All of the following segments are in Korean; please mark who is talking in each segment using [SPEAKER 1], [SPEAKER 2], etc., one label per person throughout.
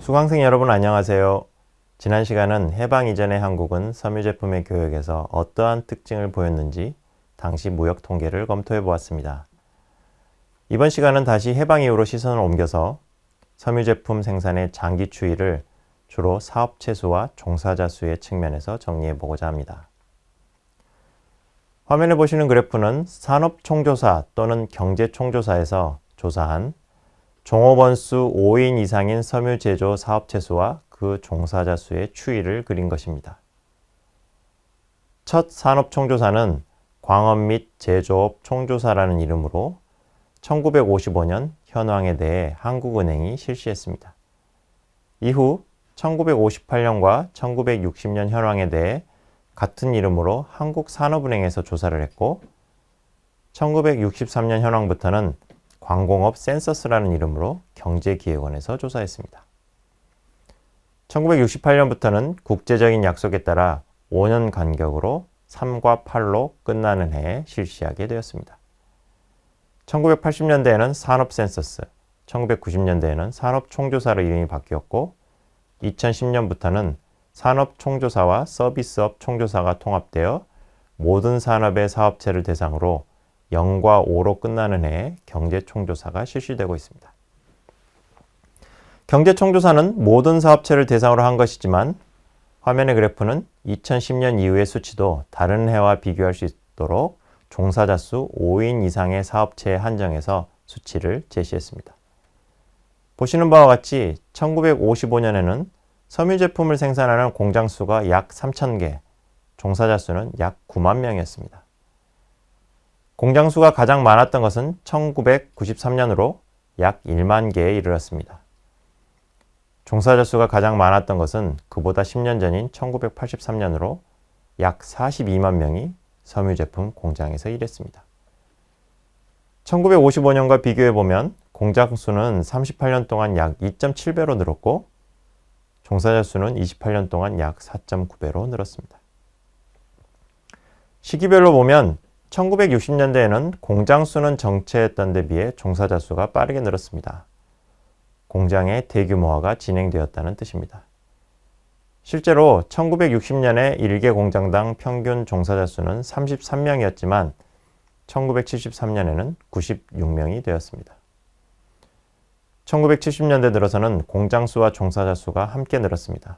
[SPEAKER 1] 수강생 여러분 안녕하세요. 지난 시간은 해방 이전의 한국은 섬유제품의 교역에서 어떠한 특징을 보였는지 당시 무역 통계를 검토해 보았습니다. 이번 시간은 다시 해방 이후로 시선을 옮겨서 섬유제품 생산의 장기 추이를 주로 사업체 수와 종사자 수의 측면에서 정리해 보고자 합니다. 화면에 보시는 그래프는 산업총조사 또는 경제총조사에서 조사한 종업원 수 5인 이상인 섬유제조 사업체 수와 그 종사자 수의 추이를 그린 것입니다. 첫 산업총조사는 광업 및 제조업 총조사라는 이름으로 1955년 현황에 대해 한국은행이 실시했습니다. 이후 1958년과 1960년 현황에 대해 같은 이름으로 한국산업은행에서 조사를 했고 1963년 현황부터는 광공업 센서스라는 이름으로 경제기획원에서 조사했습니다. 1968년부터는 국제적인 약속에 따라 5년 간격으로 3과 8로 끝나는 해에 실시하게 되었습니다. 1980년대에는 산업 센서스, 1990년대에는 산업 총조사로 이름이 바뀌었고 2010년부터는 산업 총조사와 서비스업 총조사가 통합되어 모든 산업의 사업체를 대상으로 0과 5로 끝나는 해에 경제총조사가 실시되고 있습니다. 경제총조사는 모든 사업체를 대상으로 한 것이지만 화면의 그래프는 2010년 이후의 수치도 다른 해와 비교할 수 있도록 종사자 수 5인 이상의 사업체에 한정해서 수치를 제시했습니다. 보시는 바와 같이 1955년에는 섬유제품을 생산하는 공장 수가 약 3,000개, 종사자 수는 약 9만 명이었습니다. 공장 수가 가장 많았던 것은 1993년으로 약 1만 개에 이르렀습니다. 종사자 수가 가장 많았던 것은 그보다 10년 전인 1983년으로 약 42만 명이 섬유제품 공장에서 일했습니다. 1955년과 비교해보면 공장 수는 38년 동안 약 2.7배로 늘었고 종사자 수는 28년 동안 약 4.9배로 늘었습니다. 시기별로 보면 1960년대에는 공장 수는 정체했던 데 비해 종사자 수가 빠르게 늘었습니다. 공장의 대규모화가 진행되었다는 뜻입니다. 실제로 1960년에 1개 공장당 평균 종사자 수는 33명이었지만 1973년에는 96명이 되었습니다. 1970년대 들어서는 공장 수와 종사자 수가 함께 늘었습니다.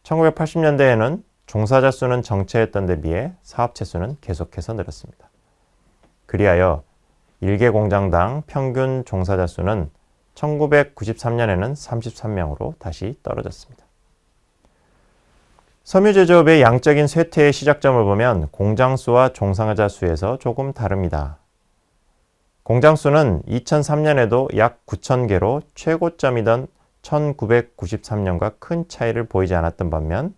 [SPEAKER 1] 1980년대에는 종사자 수는 정체했던 데 비해 사업체 수는 계속해서 늘었습니다. 그리하여 1개 공장당 평균 종사자 수는 1993년에는 33명으로 다시 떨어졌습니다. 섬유제조업의 양적인 쇠퇴의 시작점을 보면 공장 수와 종사자 수에서 조금 다릅니다. 공장 수는 2003년에도 약 9,000개로 최고점이던 1993년과 큰 차이를 보이지 않았던 반면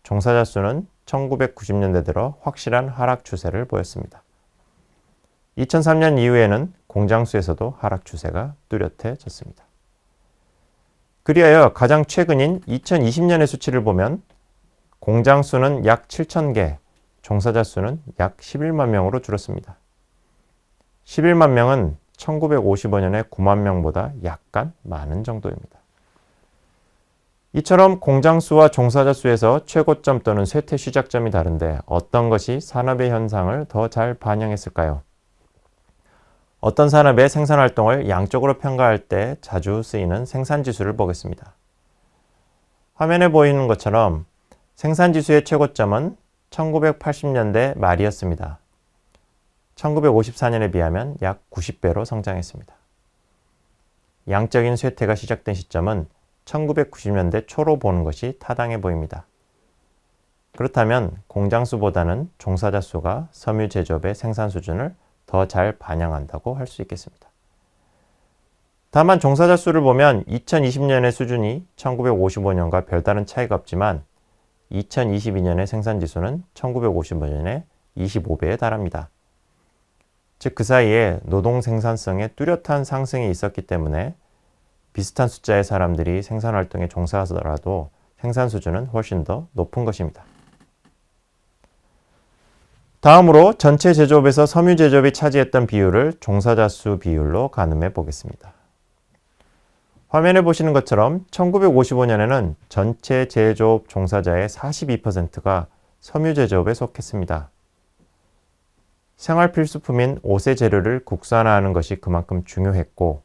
[SPEAKER 1] 종사자 수는 1990년대 들어 확실한 하락 추세를 보였습니다. 2003년 이후에는 공장 수에서도 하락 추세가 뚜렷해졌습니다. 그리하여 가장 최근인 2020년의 수치를 보면 공장 수는 약 7,000개, 종사자 수는 약 11만 명으로 줄었습니다. 11만 명은 1955년의 9만 명보다 약간 많은 정도입니다. 이처럼 공장 수와 종사자 수에서 최고점 또는 쇠퇴 시작점이 다른데 어떤 것이 산업의 현상을 더 잘 반영했을까요? 어떤 산업의 생산활동을 양적으로 평가할 때 자주 쓰이는 생산지수를 보겠습니다. 화면에 보이는 것처럼 생산지수의 최고점은 1980년대 말이었습니다. 1954년에 비하면 약 90배로 성장했습니다. 양적인 쇠퇴가 시작된 시점은 1990년대 초로 보는 것이 타당해 보입니다. 그렇다면 공장 수보다는 종사자 수가 섬유제조업의 생산 수준을 더 잘 반영한다고 할 수 있겠습니다. 다만 종사자 수를 보면 2020년의 수준이 1955년과 별다른 차이가 없지만 2022년의 생산지수는 1955년의 25배에 달합니다. 즉 그 사이에 노동 생산성의 뚜렷한 상승이 있었기 때문에 비슷한 숫자의 사람들이 생산활동에 종사하더라도 생산 수준은 훨씬 더 높은 것입니다. 다음으로 전체 제조업에서 섬유 제조업이 차지했던 비율을 종사자 수 비율로 가늠해 보겠습니다. 화면에 보시는 것처럼 1955년에는 전체 제조업 종사자의 42%가 섬유제조업에 속했습니다. 생활필수품인 옷의 재료를 국산화하는 것이 그만큼 중요했고,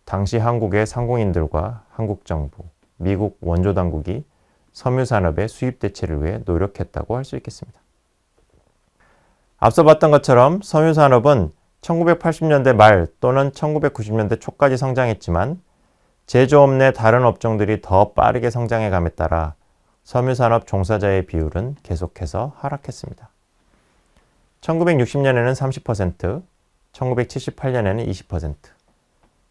[SPEAKER 1] 당시 한국의 상공인들과 한국 정부, 미국 원조 당국이 섬유 산업의 수입 대체를 위해 노력했다고 할 수 있겠습니다. 앞서 봤던 것처럼 섬유 산업은 1980년대 말 또는 1990년대 초까지 성장했지만 제조업 내 다른 업종들이 더 빠르게 성장해 감에 따라 섬유 산업 종사자의 비율은 계속해서 하락했습니다. 1960년에는 30%, 1978년에는 20%,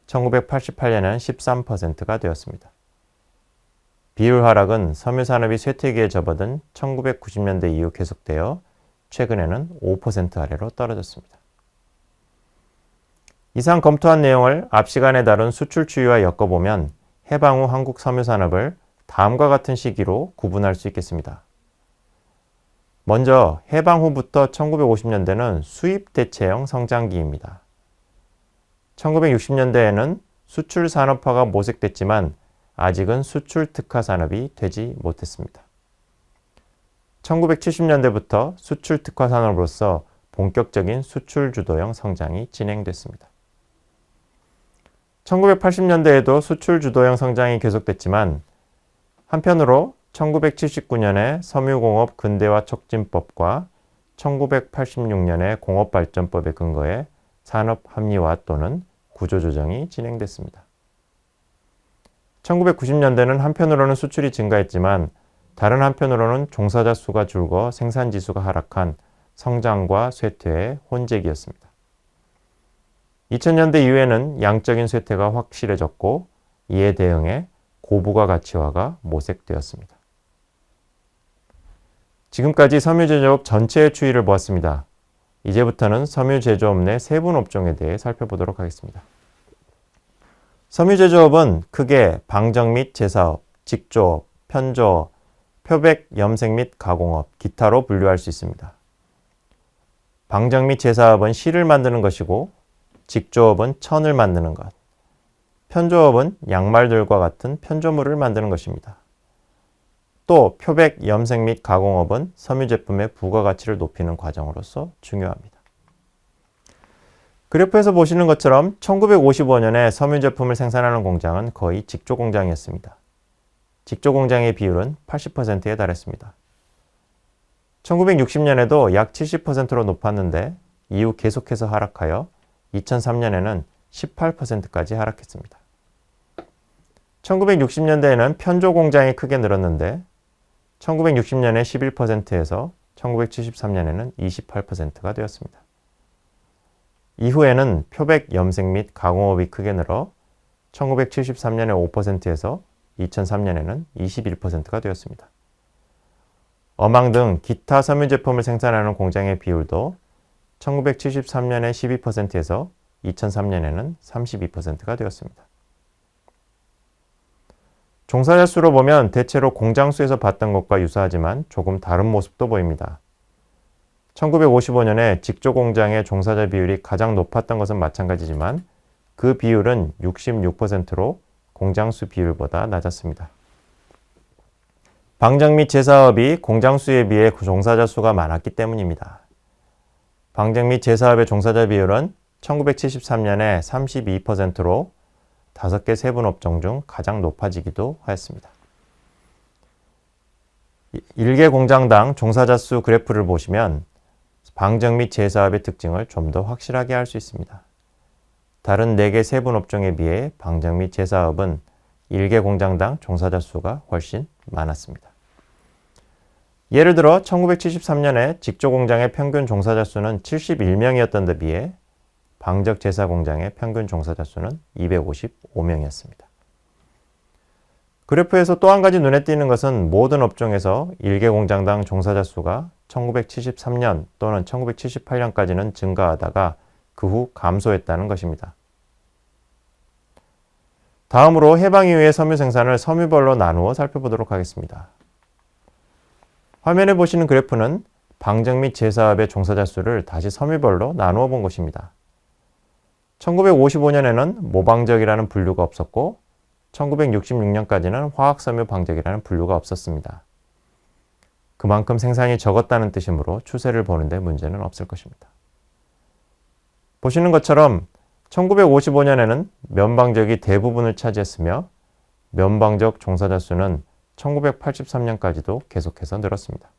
[SPEAKER 1] 1988년에는 13%가 되었습니다. 비율 하락은 섬유 산업이 쇠퇴기에 접어든 1990년대 이후 계속되어 최근에는 5% 아래로 떨어졌습니다. 이상 검토한 내용을 앞 시간에 다룬 수출 추이와 엮어보면 해방 후 한국 섬유 산업을 다음과 같은 시기로 구분할 수 있겠습니다. 먼저 해방 후부터 1950년대는 수입 대체형 성장기입니다. 1960년대에는 수출 산업화가 모색됐지만 아직은 수출 특화 산업이 되지 못했습니다. 1970년대부터 수출 특화 산업으로서 본격적인 수출 주도형 성장이 진행됐습니다. 1980년대에도 수출 주도형 성장이 계속됐지만 한편으로 1979년에 섬유공업 근대화 촉진법과 1986년의 공업발전법에 근거해 산업 합리화 또는 구조조정이 진행됐습니다. 1990년대는 한편으로는 수출이 증가했지만 다른 한편으로는 종사자 수가 줄고 생산지수가 하락한 성장과 쇠퇴의 혼재기였습니다. 2000년대 이후에는 양적인 쇠퇴가 확실해졌고 이에 대응해 고부가 가치화가 모색되었습니다. 지금까지 섬유제조업 전체의 추이를 보았습니다. 이제부터는 섬유제조업 내 세분 업종에 대해 살펴보도록 하겠습니다. 섬유제조업은 크게 방정 및 제사업, 직조업, 편조업, 표백, 염색 및 가공업, 기타로 분류할 수 있습니다. 방정 및 제사업은 실을 만드는 것이고 직조업은 천을 만드는 것, 편조업은 양말들과 같은 편조물을 만드는 것입니다. 또 표백, 염색 및 가공업은 섬유 제품의 부가가치를 높이는 과정으로서 중요합니다. 그래프에서 보시는 것처럼 1955년에 섬유 제품을 생산하는 공장은 거의 직조 공장이었습니다. 직조 공장의 비율은 80%에 달했습니다. 1960년에도 약 70%로 높았는데 이후 계속해서 하락하여 2003년에는 18%까지 하락했습니다. 1960년대에는 편조 공장이 크게 늘었는데 1960년에 11%에서 1973년에는 28%가 되었습니다. 이후에는 표백, 염색 및 가공업이 크게 늘어 1973년에 5%에서 2003년에는 21%가 되었습니다. 어망 등 기타 섬유 제품을 생산하는 공장의 비율도 1973년에 12%에서 2003년에는 32%가 되었습니다. 종사자 수로 보면 대체로 공장 수에서 봤던 것과 유사하지만 조금 다른 모습도 보입니다. 1955년에 직조 공장의 종사자 비율이 가장 높았던 것은 마찬가지지만 그 비율은 66%로 공장 수 비율보다 낮았습니다. 방정 및 제사업이 공장 수에 비해 종사자 수가 많았기 때문입니다. 방정 및 제사업의 종사자 비율은 1973년에 32%로 5개 세분 업종 중 가장 높아지기도 하였습니다. 1개 공장당 종사자 수 그래프를 보시면 방정 및 제사업의 특징을 좀 더 확실하게 알 수 있습니다. 다른 4개 세분 업종에 비해 방정 및 제사업은 1개 공장당 종사자 수가 훨씬 많았습니다. 예를 들어 1973년에 직조 공장의 평균 종사자 수는 71명이었던 데 비해 방적 제사 공장의 평균 종사자 수는 255명이었습니다. 그래프에서 또 한 가지 눈에 띄는 것은 모든 업종에서 1개 공장당 종사자 수가 1973년 또는 1978년까지는 증가하다가 그 후 감소했다는 것입니다. 다음으로 해방 이후의 섬유 생산을 섬유별로 나누어 살펴보도록 하겠습니다. 화면에 보시는 그래프는 방정 및 제사업의 종사자 수를 다시 섬유별로 나누어 본 것입니다. 1955년에는 모방적이라는 분류가 없었고 1966년까지는 화학섬유 방적이라는 분류가 없었습니다. 그만큼 생산이 적었다는 뜻이므로 추세를 보는데 문제는 없을 것입니다. 보시는 것처럼 1955년에는 면방적이 대부분을 차지했으며 면방적 종사자 수는 1983년까지도 계속해서 늘었습니다.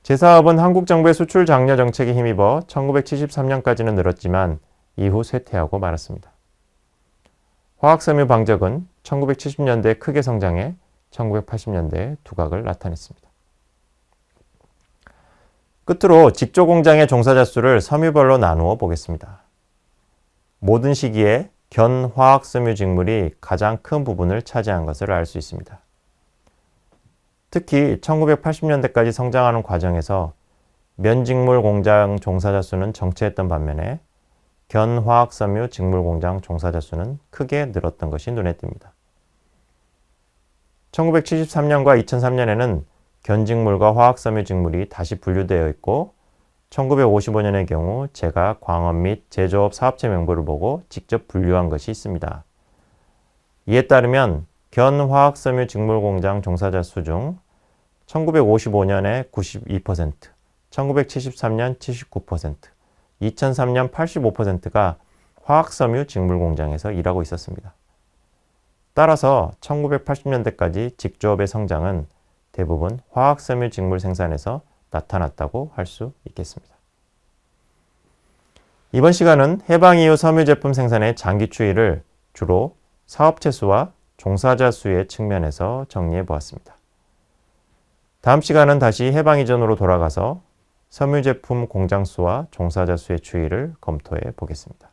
[SPEAKER 1] 제4업은 한국 정부의 수출 장려 정책에 힘입어 1973년까지는 늘었지만 이후 쇠퇴하고 말았습니다. 화학섬유 방적은 1970년대에 크게 성장해 1980년대에 두각을 나타냈습니다. 끝으로 직조 공장의 종사자 수를 섬유별로 나누어 보겠습니다. 모든 시기에 견화학섬유 직물이 가장 큰 부분을 차지한 것을 알 수 있습니다. 특히 1980년대까지 성장하는 과정에서 면직물 공장 종사자 수는 정체했던 반면에 견화학섬유 직물 공장 종사자 수는 크게 늘었던 것이 눈에 띕니다. 1973년과 2003년에는 견직물과 화학섬유 직물이 다시 분류되어 있고 1955년의 경우 제가 광업 및 제조업 사업체 명부를 보고 직접 분류한 것이 있습니다. 이에 따르면 견화학섬유 직물 공장 종사자 수 중 1955년에 92%, 1973년 79%, 2003년 85%가 화학섬유 직물 공장에서 일하고 있었습니다. 따라서 1980년대까지 직조업의 성장은 대부분 화학섬유 직물 생산에서 나타났다고 할 수 있겠습니다. 이번 시간은 해방 이후 섬유 제품 생산의 장기 추이를 주로 사업체 수와 종사자 수의 측면에서 정리해 보았습니다. 다음 시간은 다시 해방 이전으로 돌아가서 섬유 제품 공장 수와 종사자 수의 추이를 검토해 보겠습니다.